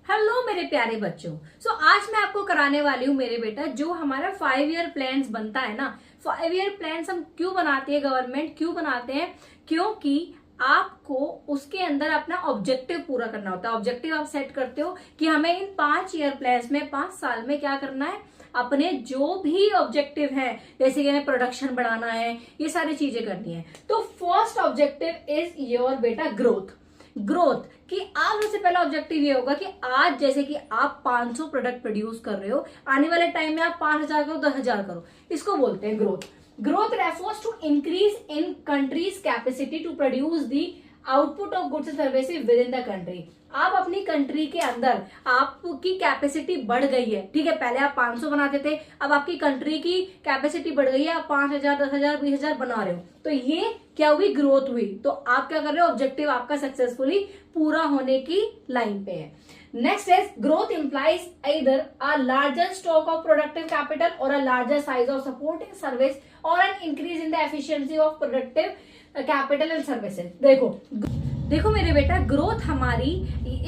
Hello मेरे प्यारे बच्चों। आज मैं आपको कराने वाली हूँ मेरे बेटा, जो हमारा 5 ईयर प्लान्स बनता है ना। 5 ईयर प्लान्स हम क्यों बनाती है, गवर्नमेंट क्यों बनाते हैं? क्योंकि आपको उसके अंदर अपना ऑब्जेक्टिव पूरा करना होता है। ऑब्जेक्टिव आप सेट करते हो कि हमें इन 5 ईयर प्लान्स में 5 साल में क्या करना है। अपने जो भी ऑब्जेक्टिव है, जैसे कि हमें प्रोडक्शन बढ़ाना है, ये सारी चीजें करनी है। तो फर्स्ट ऑब्जेक्टिव इज योर बेटा ग्रोथ कि आप सबसे पहला ऑब्जेक्टिव ये होगा कि आज जैसे कि आप 500 प्रोडक्ट प्रोड्यूस कर रहे हो, आने वाले टाइम में आप 5000 करो, 10,000 करो। इसको बोलते हैं growth refers to increase in countries capacity to produce the output of goods and services with in the country. आप अपनी कंट्री के अंदर आपकी कैपेसिटी बढ़ गई है, ठीक है। पहले आप 500 बनाते थे, अब आपकी कंट्री की कैपेसिटी बढ़ गई है, आप 5000, 10,000, 20,000 बना रहे हो। तो ये क्या हुई? ग्रोथ हुई। तो आप क्या कर रहे हो? ऑब्जेक्टिव आपका सक्सेसफुली पूरा होने की लाइन पे है। Next is growth implies either a larger stock of productive capital or a larger size of supporting service or an increase in the efficiency of productive capital and services। देखो मेरे बेटा, growth हमारी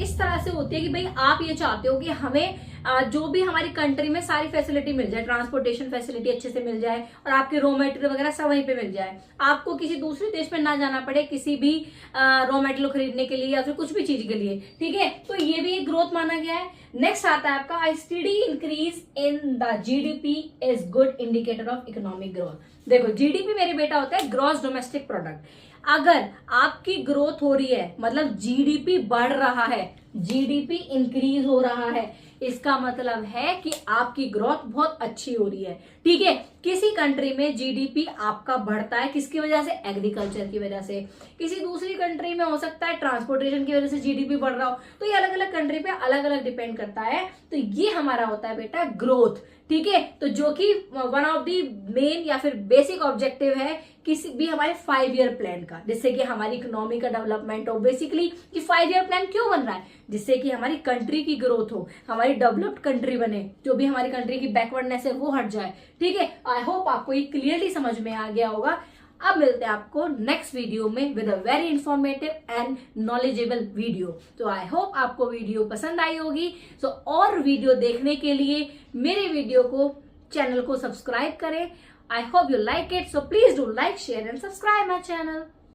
इस तरह से होती है कि भाई आप ये चाहते हो कि हमें जो भी हमारी कंट्री में सारी फैसिलिटी मिल जाए, ट्रांसपोर्टेशन फैसिलिटी अच्छे से मिल जाए और आपके रॉ मटेरियल वगैरह सब वहीं पे मिल जाए। आपको किसी दूसरे देश में ना जाना पड़े किसी भी रॉ मटेरियल खरीदने के लिए या फिर कुछ भी चीज के लिए, ठीक है। तो ये भी एक ग्रोथ माना गया है। नेक्स्ट आता है आपका study increase in the GDP is good indicator of economic growth. देखो, जीडीपी मेरे बेटा होता है ग्रॉस डोमेस्टिक प्रोडक्ट। अगर आपकी ग्रोथ हो रही है, मतलब जीडीपी बढ़ रहा है, जीडीपी इंक्रीज हो रहा है, इसका मतलब है कि आपकी ग्रोथ बहुत अच्छी हो रही है, ठीक है। किसी कंट्री में जीडीपी आपका बढ़ता है, किसकी वजह से? एग्रीकल्चर की वजह से। किसी दूसरी कंट्री में हो सकता है ट्रांसपोर्टेशन की वजह से जीडीपी बढ़ रहा हो। तो ये अलग अलग कंट्री पे अलग अलग डिपेंड करता है। तो ये हमारा होता है बेटा ग्रोथ, ठीक है। तो जो कि वन ऑफ दी मेन या फिर बेसिक ऑब्जेक्टिव है किसी भी हमारे 5 ईयर प्लान का, जिससे कि हमारी इकोनॉमी का डेवलपमेंट हो। बेसिकली कि 5 ईयर प्लान क्यों बन रहा है? जिससे कि हमारी कंट्री की ग्रोथ हो, हमारी डेवलप्ड कंट्री बने, जो भी हमारी कंट्री की बैकवर्डनेस है वो हट जाए, ठीक है। आई होप आपको ये क्लियरली समझ में आ गया होगा। अब मिलते हैं आपको नेक्स्ट वीडियो में with a very informative and knowledgeable video. तो आई होप आपको वीडियो पसंद आई होगी। और वीडियो देखने के लिए मेरे वीडियो को, चैनल को सब्सक्राइब करें। I hope you like it, so please do like, share and subscribe my channel.